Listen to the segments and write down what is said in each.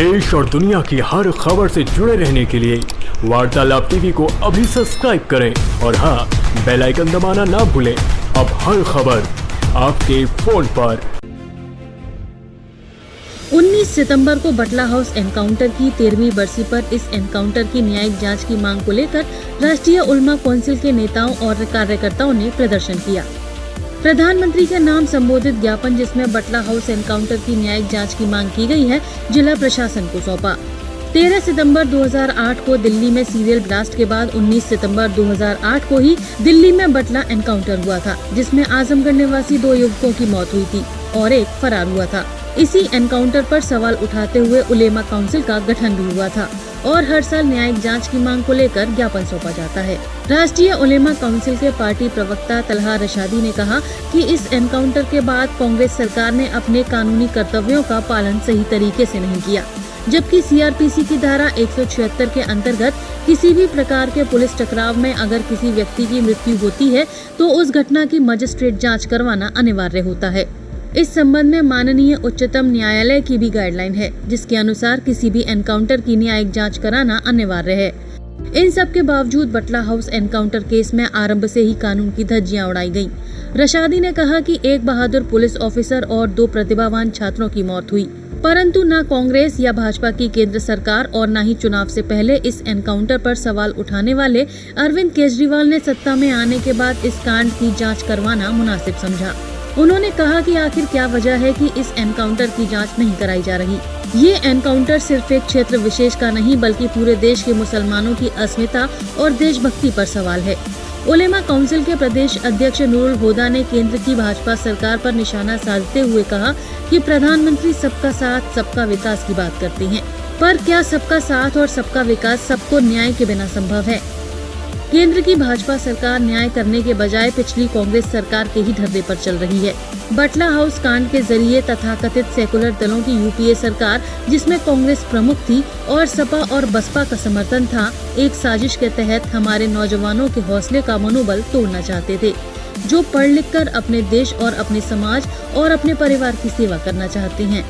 देश और दुनिया की हर खबर से जुड़े रहने के लिए वार्तालाप टीवी को अभी सब्सक्राइब करें और हाँ, बेल आइकन दबाना ना भूलें। अब हर खबर आपके फोन पर। 19 सितंबर को बटला हाउस एनकाउंटर की 13वीं बरसी पर इस एनकाउंटर की न्यायिक जांच की मांग को लेकर राष्ट्रीय उलमा काउंसिल के नेताओं और कार्यकर्ताओं ने प्रदर्शन किया। प्रधानमंत्री के नाम संबोधित ज्ञापन, जिसमें बटला हाउस एनकाउंटर की न्यायिक जांच की मांग की गई है, जिला प्रशासन को सौंपा। 13 सितंबर 2008 को दिल्ली में सीरियल ब्लास्ट के बाद 19 सितंबर 2008 को ही दिल्ली में बटला एनकाउंटर हुआ था, जिसमें आजमगढ़ निवासी 2 युवकों की मौत हुई थी और एक फरार हुआ था। इसी एनकाउंटर पर सवाल उठाते हुए उलेमा काउंसिल का गठन भी हुआ था और हर साल न्यायिक जांच की मांग को लेकर ज्ञापन सौंपा जाता है। राष्ट्रीय उलेमा काउंसिल के पार्टी प्रवक्ता तलहा रशादी ने कहा कि इस एनकाउंटर के बाद कांग्रेस सरकार ने अपने कानूनी कर्तव्यों का पालन सही तरीके से नहीं किया, जबकि सीआरपीसी की धारा 176 के अंतर्गत किसी भी प्रकार के पुलिस टकराव में अगर किसी व्यक्ति की मृत्यु होती है तो उस घटना की मजिस्ट्रेट जाँच करवाना अनिवार्य होता है। इस संबंध में माननीय उच्चतम न्यायालय की भी गाइडलाइन है, जिसके अनुसार किसी भी एनकाउंटर की न्यायिक जांच कराना अनिवार्य है। इन सब के बावजूद बटला हाउस एनकाउंटर केस में आरंभ से ही कानून की धज्जियां उड़ाई गईं। रशादी ने कहा कि एक बहादुर पुलिस ऑफिसर और 2 प्रतिभावान छात्रों की मौत हुई, परंतु न कांग्रेस या भाजपा की केंद्र सरकार और न ही चुनाव से पहले इस एनकाउंटर पर सवाल उठाने वाले अरविंद केजरीवाल ने सत्ता में आने के बाद इस कांड की जाँच करवाना मुनासिब समझा। उन्होंने कहा कि आखिर क्या वजह है कि इस एनकाउंटर की जांच नहीं कराई जा रही। ये एनकाउंटर सिर्फ एक क्षेत्र विशेष का नहीं, बल्कि पूरे देश के मुसलमानों की अस्मिता और देशभक्ति पर सवाल है। उलेमा काउंसिल के प्रदेश अध्यक्ष नूरुल हुदा ने केंद्र की भाजपा सरकार पर निशाना साधते हुए कहा कि प्रधानमंत्री सबका साथ सबका विकास की बात करते हैं, पर क्या सबका साथ और सबका विकास सबको न्याय के बिना संभव है? केंद्र की भाजपा सरकार न्याय करने के बजाय पिछली कांग्रेस सरकार के ही धरने पर चल रही है। बटला हाउस कांड के जरिए तथाकथित सेकुलर दलों की यूपीए सरकार, जिसमें कांग्रेस प्रमुख थी और सपा और बसपा का समर्थन था, एक साजिश के तहत हमारे नौजवानों के हौसले का मनोबल तोड़ना चाहते थे, जो पढ़ लिख कर अपने देश और अपने समाज और अपने परिवार की सेवा करना चाहते हैं।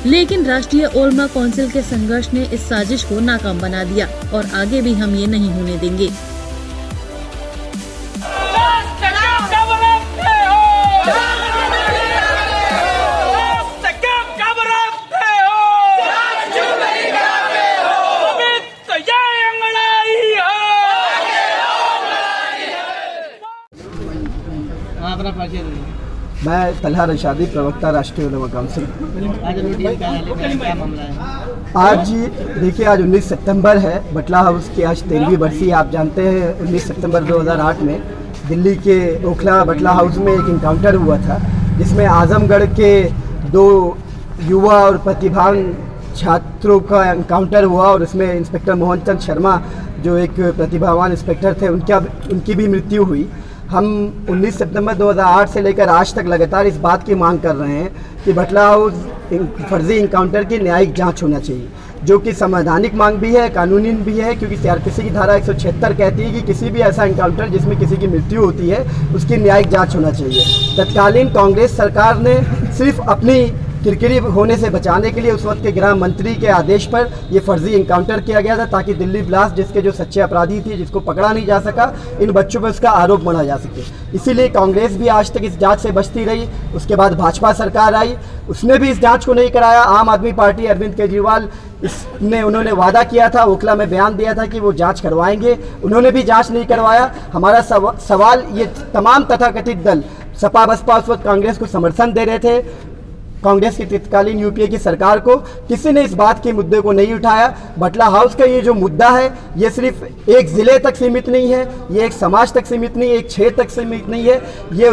लेकिन राष्ट्रीय उलमा काउंसिल के संघर्ष ने इस साजिश को नाकाम बना दिया और आगे भी हम ये नहीं होने देंगे। मैं तलहा रशादी, प्रवक्ता राष्ट्रीय उलमा काउंसिल। आज देखिए, आज 19 सितंबर है। बटला हाउस की आज 13वीं बरसी। आप जानते हैं 19 सितंबर 2008 में दिल्ली के ओखला बटला हाउस में एक इनकाउंटर हुआ था, जिसमें आजमगढ़ के 2 युवा और प्रतिभावान छात्रों का एनकाउंटर हुआ और उसमें इंस्पेक्टर मोहन चंद शर्मा, जो एक प्रतिभावान इंस्पेक्टर थे, उनकी भी मृत्यु हुई। हम 19 सितंबर 2008 से लेकर आज तक लगातार इस बात की मांग कर रहे हैं कि बटला हाउस फर्जी इनकाउंटर की न्यायिक जांच होना चाहिए, जो कि संवैधानिक मांग भी है, कानूनी भी है, क्योंकि सीआरपीसी की धारा 176 कहती है कि किसी भी ऐसा इनकाउंटर जिसमें किसी की मृत्यु होती है, उसकी न्यायिक जांच होना चाहिए। तत्कालीन कांग्रेस सरकार ने सिर्फ अपनी किरकिरी होने से बचाने के लिए उस वक्त के गृह मंत्री के आदेश पर यह फर्जी इनकाउंटर किया गया था, ताकि दिल्ली ब्लास्ट जिसके जो सच्चे अपराधी थे, जिसको पकड़ा नहीं जा सका, इन बच्चों पर उसका आरोप बना जा सके। इसीलिए कांग्रेस भी आज तक इस जांच से बचती रही। उसके बाद भाजपा सरकार आई, उसने भी इस जांच को नहीं कराया। आम आदमी पार्टी, अरविंद केजरीवाल, उन्होंने वादा किया था, ओखला में बयान दिया था कि वो जांच करवाएंगे, उन्होंने भी जांच नहीं करवाया। हमारा सवाल, ये तमाम तथाकथित दल, सपा बसपा उस वक्त कांग्रेस को समर्थन दे रहे थे, कांग्रेस की तत्कालीन यूपीए की सरकार को, किसी ने इस बात के मुद्दे को नहीं उठाया। बटला हाउस का ये जो मुद्दा है, ये सिर्फ एक ज़िले तक सीमित नहीं है, ये एक समाज तक सीमित नहीं है, एक क्षेत्र तक सीमित नहीं है, ये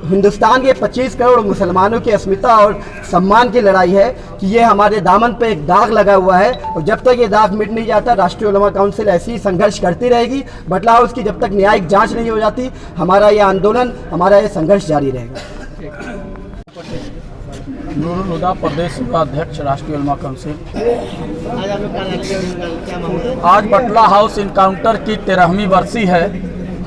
हिंदुस्तान के 25 करोड़ मुसलमानों की अस्मिता और सम्मान की लड़ाई है कि ये हमारे दामन पे एक दाग लगा हुआ है, और जब तक ये दाग मिट नहीं जाता, राष्ट्रीय उलमा काउंसिल ऐसी ही संघर्ष करती रहेगी। बटला हाउस की जब तक न्यायिक जांच नहीं हो जाती, हमारा ये आंदोलन, हमारा ये संघर्ष जारी रहेगा। नूरुल हुदा, प्रदेश उपाध्यक्ष राष्ट्रीय उलमा काउंसिल। आज बटला हाउस इनकाउंटर की 13वीं बरसी है।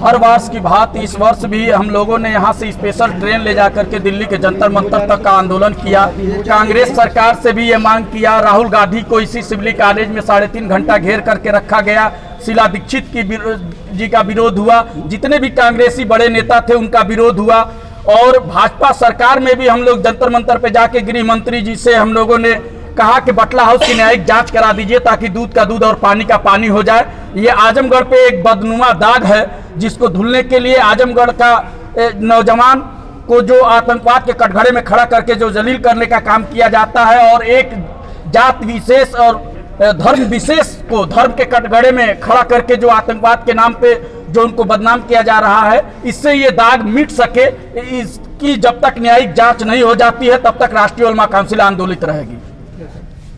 हर वर्ष की भांति इस वर्ष भी हम लोगों ने यहाँ से स्पेशल ट्रेन ले जाकर के दिल्ली के जंतर मंतर तक का आंदोलन किया। कांग्रेस सरकार से भी ये मांग किया। राहुल गांधी को इसी सिविल कॉलेज में 3.5 घंटा घेर करके रखा गया। शीला दीक्षित जी का विरोध हुआ। जितने भी कांग्रेसी बड़े नेता थे उनका विरोध हुआ। और भाजपा सरकार में भी हम लोग जंतर मंतर पे जाके गृह मंत्री जी से हम लोगों ने कहा कि बटला हाउस की न्यायिक जांच करा दीजिए ताकि दूध का दूध और पानी का पानी हो जाए। ये आजमगढ़ पे एक बदनुमा दाग है जिसको धुलने के लिए आजमगढ़ का नौजवान को जो आतंकवाद के कटघरे में खड़ा करके जो जलील करने का काम किया जाता है और एक जात विशेष और धर्म विशेष को धर्म के कटघरे में खड़ा करके जो आतंकवाद के नाम पे जो उनको बदनाम किया जा रहा है, इससे ये दाग मिट सके, इसकी जब तक न्यायिक जांच नहीं हो जाती है तब तक राष्ट्रीय उलमा काउंसिल आंदोलित रहेगी।